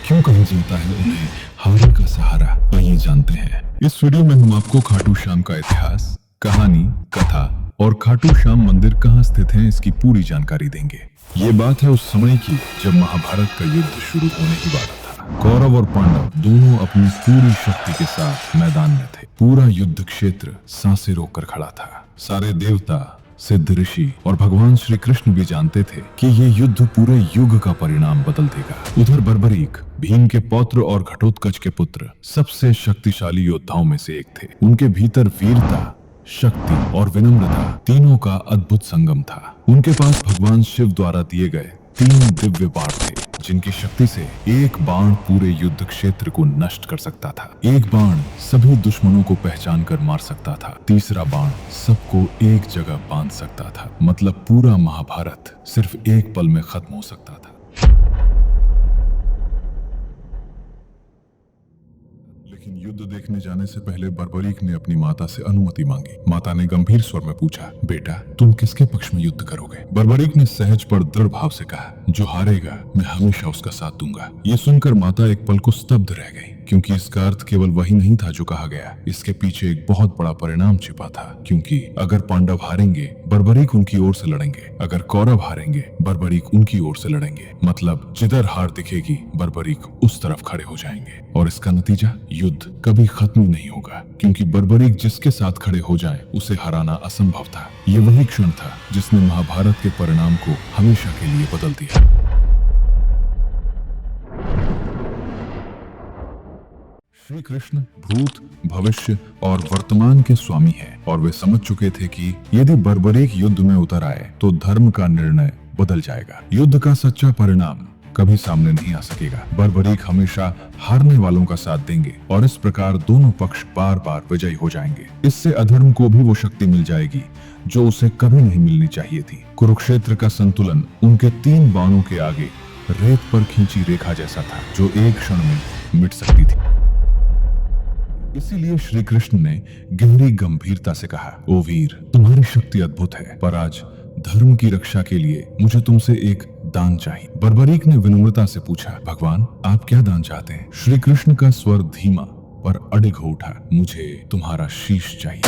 क्यों कहा जाता है उन्हें हारे का सहारा? आइए जानते हैं। इस वीडियो में हम आपको खाटू श्याम का इतिहास, कहानी, कथा और खाटू श्याम मंदिर कहाँ स्थित है इसकी पूरी जानकारी देंगे। ये बात है उस समय की जब महाभारत का युद्ध शुरू होने ही वाला था। कौरव और पांडव दोनों अपनी पूरी शक्ति के साथ मैदान में थे। पूरा युद्ध क्षेत्र सांसें रोककर खड़ा था। सारे देवता, सिद्ध ऋषि और भगवान श्री कृष्ण भी जानते थे कि ये युद्ध पूरे युग का परिणाम बदल देगा। उधर बर्बरीक, भीम के पौत्र और घटोत्कच के पुत्र, सबसे शक्तिशाली योद्धाओं में से एक थे। उनके भीतर वीरता, शक्ति और विनम्रता तीनों का अद्भुत संगम था। उनके पास भगवान शिव द्वारा दिए गए 3 दिव्य बाण थे, जिनकी शक्ति से एक बाण पूरे युद्ध क्षेत्र को नष्ट कर सकता था। एक बाण सभी दुश्मनों को पहचान कर मार सकता था। तीसरा बाण सबको एक जगह बांध सकता था। मतलब पूरा महाभारत सिर्फ एक पल में खत्म हो सकता था। लेकिन युद्ध देखने जाने से पहले बर्बरीक ने अपनी माता से अनुमति मांगी। माता ने गंभीर स्वर में पूछा, बेटा तुम किसके पक्ष में युद्ध करोगे? बर्बरीक ने सहज पर दृढ़ भाव से कहा, जो हारेगा मैं हमेशा उसका साथ दूंगा। ये सुनकर माता एक पल को स्तब्ध रह गई, क्योंकि इसका अर्थ केवल वही नहीं था जो कहा गया। इसके पीछे एक बहुत बड़ा परिणाम छिपा था। क्योंकि अगर पांडव हारेंगे, बर्बरीक उनकी ओर से लड़ेंगे। अगर कौरव हारेंगे, बर्बरीक उनकी ओर से लड़ेंगे। मतलब जिधर हार दिखेगी, बर्बरीक उस तरफ खड़े हो जाएंगे। और इसका नतीजा, युद्ध कभी खत्म नहीं होगा। क्योंकि बर्बरीक जिसके साथ खड़े हो जाए, उसे हराना असंभव था। ये वही क्षण था जिसने महाभारत के परिणाम को हमेशा के लिए बदल दिया। श्री कृष्ण भूत, भविष्य और वर्तमान के स्वामी हैं और वे समझ चुके थे कि यदि बर्बरीक युद्ध में उतर आए तो धर्म का निर्णय बदल जाएगा। युद्ध का सच्चा परिणाम कभी सामने नहीं आ सकेगा। बर्बरीक हमेशा हारने वालों का साथ देंगे और इस प्रकार दोनों पक्ष बार बार विजयी हो जाएंगे। इससे अधर्म को भी वो शक्ति मिल जाएगी जो उसे कभी नहीं मिलनी चाहिए थी। कुरुक्षेत्र का संतुलन उनके 3 बाणों के आगे रेत पर खींची रेखा जैसा था, जो एक क्षण में मिट सकती थी। इसीलिए श्री कृष्ण ने गहरी गंभीरता से कहा, ओ वीर, तुम्हारी शक्ति अद्भुत है, पर आज धर्म की रक्षा के लिए मुझे तुमसे एक दान चाहिए। बर्बरीक ने विनम्रता से पूछा, भगवान आप क्या दान चाहते हैं? श्री कृष्ण का स्वर धीमा पर अडिग हो उठा, मुझे तुम्हारा शीश चाहिए।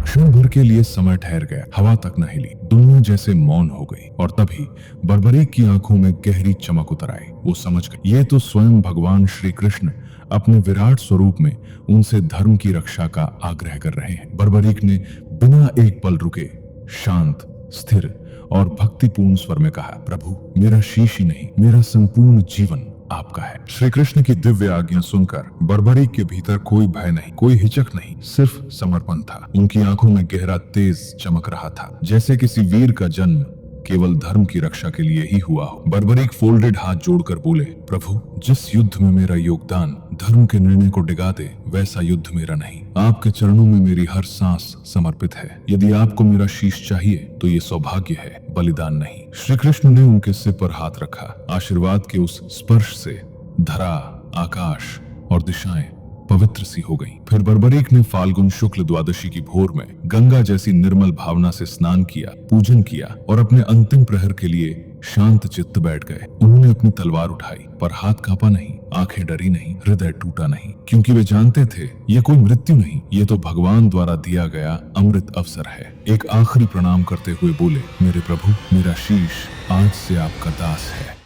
क्षण भर के लिए समय ठहर गया। हवा तक न हिली, दुनिया जैसे मौन हो गई। और तभी बर्बरीक की आंखों में गहरी चमक उतर आई। वो समझ गई, ये तो स्वयं भगवान श्री कृष्ण अपने विराट स्वरूप में उनसे धर्म की रक्षा का आग्रह कर रहे हैं। बर्बरीक ने बिना एक पल रुके शांत, स्थिर और भक्तिपूर्ण स्वर में कहा, प्रभु मेरा शीश ही नहीं, मेरा संपूर्ण जीवन आपका है। श्री कृष्ण की दिव्य आज्ञा सुनकर बर्बरीक के भीतर कोई भय नहीं, कोई हिचक नहीं, सिर्फ समर्पण था। उनकी आंखों में गहरा तेज चमक रहा था, जैसे किसी वीर का जन्म केवल धर्म की रक्षा के लिए ही हुआ हो। बर्बरीक फोल्डेड हाथ जोड़कर बोले, प्रभु जिस युद्ध में मेरा योगदान धर्म के निर्णय को डिगा दे, वैसा युद्ध मेरा नहीं। आपके चरणों में मेरी हर सांस समर्पित है। यदि आपको मेरा शीश चाहिए तो ये सौभाग्य है, बलिदान नहीं। श्री कृष्ण ने उनके सिर पर हाथ रखा। आशीर्वाद के उस स्पर्श से धरा, आकाश और दिशाएं पवित्र सी हो गई। फिर बर्बरीक ने फाल्गुन शुक्ल द्वादशी की भोर में गंगा जैसी निर्मल भावना से स्नान किया, पूजन किया और अपने अंतिम प्रहर के लिए शांत चित्त बैठ गए। उन्होंने अपनी तलवार उठाई, पर हाथ कांपा नहीं, आंखें डरी नहीं, हृदय टूटा नहीं, क्योंकि वे जानते थे ये कोई मृत्यु नहीं, ये तो भगवान द्वारा दिया गया अमृत अवसर है। एक आखिरी प्रणाम करते हुए बोले, मेरे प्रभु, मेरा शीश आज से आपका दास है।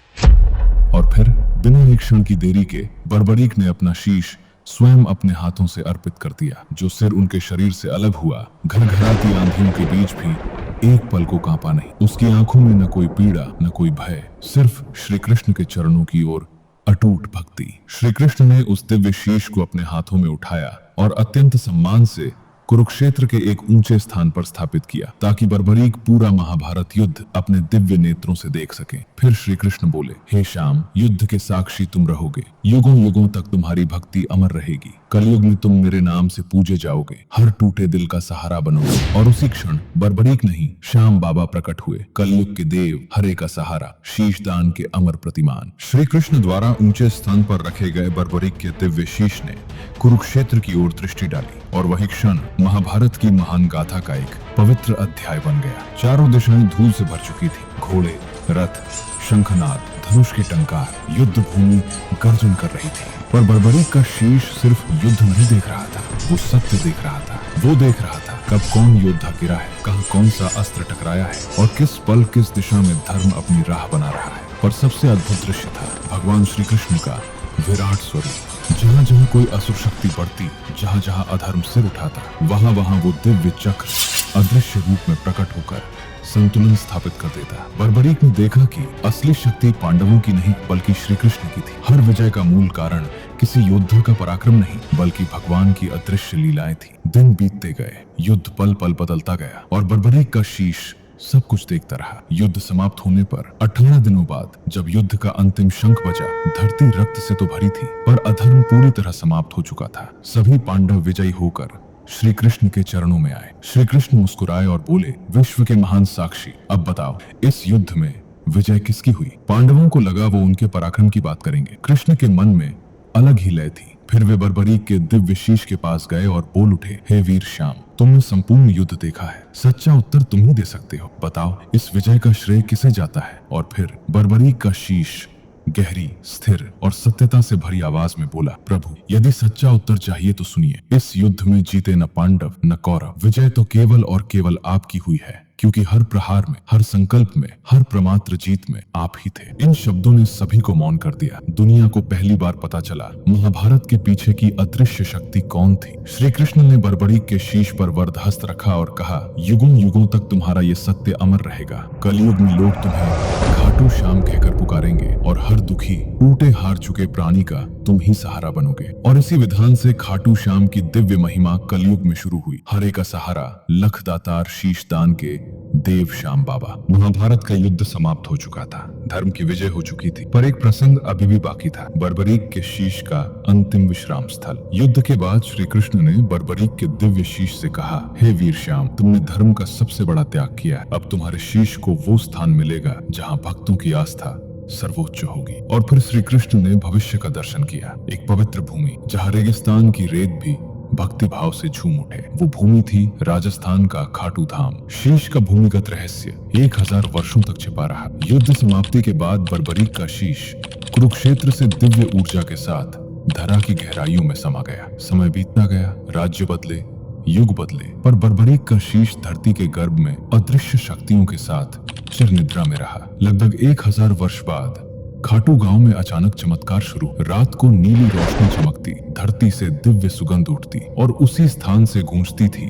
और फिर बिना एक क्षण की देरी के बर्बरीक ने अपना शीश स्वयं अपने हाथों से अर्पित कर दिया। जो सिर उनके शरीर से अलग हुआ, घरघराती आंधियों के बीच भी एक पल को कांपा नहीं। उसकी आंखों में न कोई पीड़ा, न कोई भय, सिर्फ श्री कृष्ण के चरणों की ओर अटूट भक्ति। श्री कृष्ण ने उस दिव्य शीश को अपने हाथों में उठाया और अत्यंत सम्मान से कुरुक्षेत्र के एक ऊंचे स्थान पर स्थापित किया, ताकि बर्बरीक पूरा महाभारत युद्ध अपने दिव्य नेत्रों से देख सके। फिर श्री कृष्ण बोले, हे श्याम, युद्ध के साक्षी तुम रहोगे। युगों युगों तक तुम्हारी भक्ति अमर रहेगी। कलयुग में तुम मेरे नाम से पूजे जाओगे, हर टूटे दिल का सहारा बनोगे। और उसी क्षण बर्बरीक नहीं, श्याम बाबा प्रकट हुए, कलयुग के देव, हरे का सहारा, शीशदान के अमर प्रतिमान। श्री कृष्ण द्वारा ऊंचे स्थान पर रखे गए बर्बरीक के दिव्य शीश ने कुरुक्षेत्र की ओर दृष्टि डाली, और वही क्षण महाभारत की महान गाथा का एक पवित्र अध्याय बन गया। चारों दिशाएं धूल से भर चुकी थी। घोड़े, रथ, शंखनाद, धनुष के टंकार, युद्ध भूमि गर्जन कर रही थी। पर बर्बरीक का शीश सिर्फ युद्ध नहीं देख रहा था, वो सत्य देख रहा था। वो देख रहा था कब कौन योद्धा गिरा है, कहाँ कौन सा अस्त्र टकराया है और किस पल किस दिशा में धर्म अपनी राह बना रहा है। पर सबसे अद्भुत दृश्य था भगवान श्री कृष्ण का विराट स्वरूप। जहाँ जहाँ कोई असुर शक्ति बढ़ती, जहाँ जहाँ अधर्म सिर उठाता, वहाँ वहाँ वो दिव्य चक्र अदृश्य रूप में प्रकट होकर संतुलन स्थापित कर देता। बर्बरीक ने देखा कि असली शक्ति पांडवों की नहीं बल्कि श्री कृष्ण की थी। हर विजय का मूल कारण किसी योद्धा का पराक्रम नहीं बल्कि भगवान की अदृश्य लीलाएं थी। दिन बीतते गए, युद्ध पल पल बदलता गया और बर्बरीक का शीश सब कुछ देखता रहा। युद्ध समाप्त होने पर 18 दिनों बाद जब युद्ध का अंतिम शंख बजा, धरती रक्त से तो भरी थी पर अधर्म पूरी तरह समाप्त हो चुका था। सभी पांडव विजयी होकर श्री कृष्ण के चरणों में आए। श्री कृष्ण मुस्कुराए और बोले, विश्व के महान साक्षी, अब बताओ इस युद्ध में विजय किसकी हुई? पांडवों को लगा वो उनके पराक्रम की बात करेंगे। कृष्ण के मन में अलग ही लय थी। फिर वे बर्बरीक के दिव्य शीश के पास गए और बोल उठे, हे वीर श्याम, तुमने संपूर्ण युद्ध देखा है, सच्चा उत्तर तुम ही दे सकते हो। बताओ इस विजय का श्रेय किसे जाता है? और फिर बर्बरीक का शीश गहरी, स्थिर और सत्यता से भरी आवाज में बोला, प्रभु यदि सच्चा उत्तर चाहिए तो सुनिए। इस युद्ध में जीते न पांडव न कौरव, विजय तो केवल और केवल आपकी हुई है, क्योंकि हर प्रहार में, हर संकल्प में, हर प्रमात्र जीत में आप ही थे। इन शब्दों ने सभी को मौन कर दिया। दुनिया को पहली बार पता चला महाभारत के पीछे की अदृश्य शक्ति कौन थी। श्री कृष्ण ने बर्बरीक के शीश पर वरदहस्त रखा और कहा, युगों युगों तक तुम्हारा ये सत्य अमर रहेगा। कलयुग में लोग तुम्हें खाटू श्याम कहकर पुकारेंगे और हर दुखी, टूटे हार चुके प्राणी का तुम ही सहारा बनोगे। और इसी विधान से खाटू श्याम की दिव्य महिमा कलयुग में शुरू हुई। हरे का सहारा, लख दातार शीश दान के देव श्याम बाबा। महाभारत का युद्ध समाप्त हो चुका था, धर्म की विजय हो चुकी थी, पर एक प्रसंग अभी भी बाकी था, बर्बरीक के शीश का अंतिम विश्राम स्थल। युद्ध के बाद श्री कृष्ण ने बर्बरीक के दिव्य शीश से कहा, हे वीर श्याम, तुमने धर्म का सबसे बड़ा त्याग किया है। अब तुम्हारे शीश को वो स्थान मिलेगा जहाँ भक्तों की आस्था सर्वोच्च होगी। और फिर श्री कृष्ण ने भविष्य का दर्शन किया, एक पवित्र भूमि जहाँ रेगिस्तान की रेत भी भक्ति भाव से झूम उठे। वो भूमि थी राजस्थान का खाटू धाम। शीश का भूमिगत रहस्य 1000 वर्षों तक छिपा रहा। युद्ध समाप्ति के बाद बर्बरीक का शीश कुरुक्षेत्र से दिव्य ऊर्जा के साथ धरा की गहराइयों में समा गया। समय बीतता गया, राज्य बदले, युग बदले, पर बर्बरीक का शीश धरती के गर्भ में अदृश्य शक्तियों के साथ चिर निद्रा में रहा। लगभग 1000 वर्ष बाद खाटू गांव में अचानक चमत्कार शुरू। रात को नीली रोशनी चमकती, धरती से दिव्य सुगंध उठती और उसी स्थान से गूंजती थी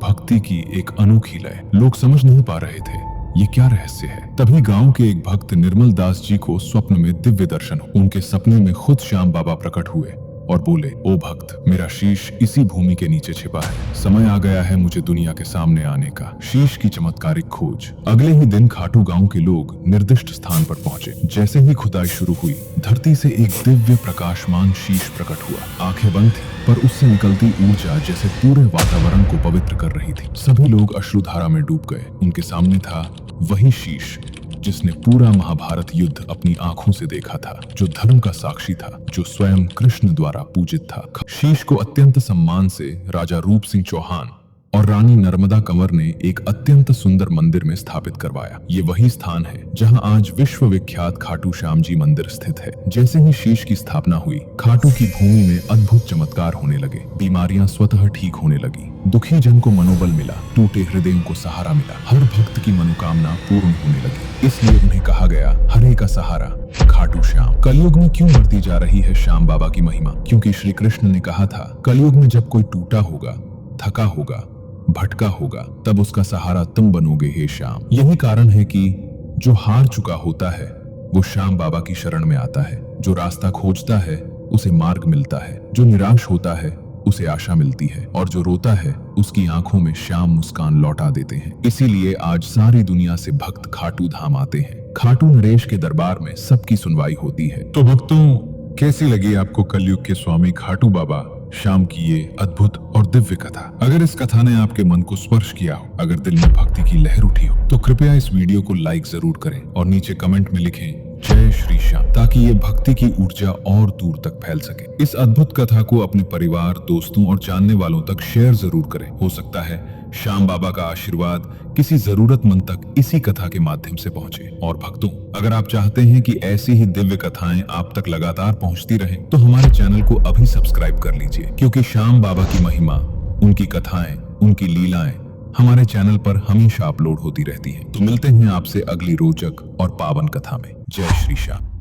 भक्ति की एक अनोखी लय। लोग समझ नहीं पा रहे थे ये क्या रहस्य है। तभी गांव के एक भक्त निर्मल दास जी को स्वप्न में दिव्य दर्शन हुआ। उनके सपने में खुद श्याम बाबा प्रकट हुए और बोले, ओ भक्त, मेरा शीश इसी भूमि के नीचे छिपा है। समय आ गया है मुझे दुनिया के सामने आने का। शीश की चमत्कारिक खोज। अगले ही दिन खाटू गांव के लोग निर्दिष्ट स्थान पर पहुंचे। जैसे ही खुदाई शुरू हुई, धरती से एक दिव्य प्रकाशमान शीश प्रकट हुआ। आंखें बंद थी, पर उससे निकलती ऊर्जा जैसे पूरे वातावरण को पवित्र कर रही थी। सभी लोग अश्रुधारा में डूब गए। उनके सामने था वही शीश जिसने पूरा महाभारत युद्ध अपनी आंखों से देखा था, जो धर्म का साक्षी था, जो स्वयं कृष्ण द्वारा पूजित था। शीश को अत्यंत सम्मान से राजा रूप सिंह चौहान और रानी नर्मदा कंवर ने एक अत्यंत सुंदर मंदिर में स्थापित करवाया। ये वही स्थान है जहां आज विश्व विख्यात खाटू श्याम जी मंदिर स्थित है। जैसे ही शीश की स्थापना हुई, खाटू की भूमि में अद्भुत चमत्कार होने लगे। बीमारियां स्वतः ठीक होने लगी, दुखी जन को मनोबल मिला, टूटे हृदयों को सहारा मिला, हर भक्त की मनोकामना पूर्ण होने लगी। इसलिए उन्हें कहा गया, हरे का सहारा खाटू श्याम। कलयुग में क्यों बढ़ती जा रही है श्याम बाबा की महिमा? क्योंकि श्री कृष्ण ने कहा था, कलयुग में जब कोई टूटा होगा, थका होगा, भटका होगा, तब उसका सहारा तुम बनोगे हे श्याम। यही कारण है कि जो हार चुका होता है वो श्याम बाबा की शरण में आता है। जो रास्ता खोजता है उसे मार्ग मिलता है, जो निराश होता है उसे आशा मिलती है, और जो रोता है उसकी आंखों में श्याम मुस्कान लौटा देते हैं। इसीलिए आज सारी दुनिया से भक्त खाटू धाम आते हैं। खाटू नरेश के दरबार में सबकी सुनवाई होती है। तो भक्तों, कैसी लगी आपको कलयुग के स्वामी खाटू बाबा श्याम की ये अद्भुत और दिव्य कथा? अगर इस कथा ने आपके मन को स्पर्श किया हो, अगर दिल में भक्ति की लहर उठी हो, तो कृपया इस वीडियो को लाइक जरूर करें और नीचे कमेंट में लिखें जय श्री श्याम, ताकि ये भक्ति की ऊर्जा और दूर तक फैल सके। इस अद्भुत कथा को अपने परिवार, दोस्तों और जानने वालों तक शेयर जरूर करें। हो सकता है श्याम बाबा का आशीर्वाद किसी जरूरतमंद तक इसी कथा के माध्यम से पहुंचे। और भक्तों, अगर आप चाहते हैं कि ऐसी ही दिव्य कथाएं आप तक लगातार पहुंचती रहें, तो हमारे चैनल को अभी सब्सक्राइब कर लीजिए, क्योंकि श्याम बाबा की महिमा, उनकी कथाएं, उनकी लीलाएं हमारे चैनल पर हमेशा अपलोड होती रहती हैं। तो मिलते हैं आपसे अगली रोचक और पावन कथा में। जय श्री श्याम।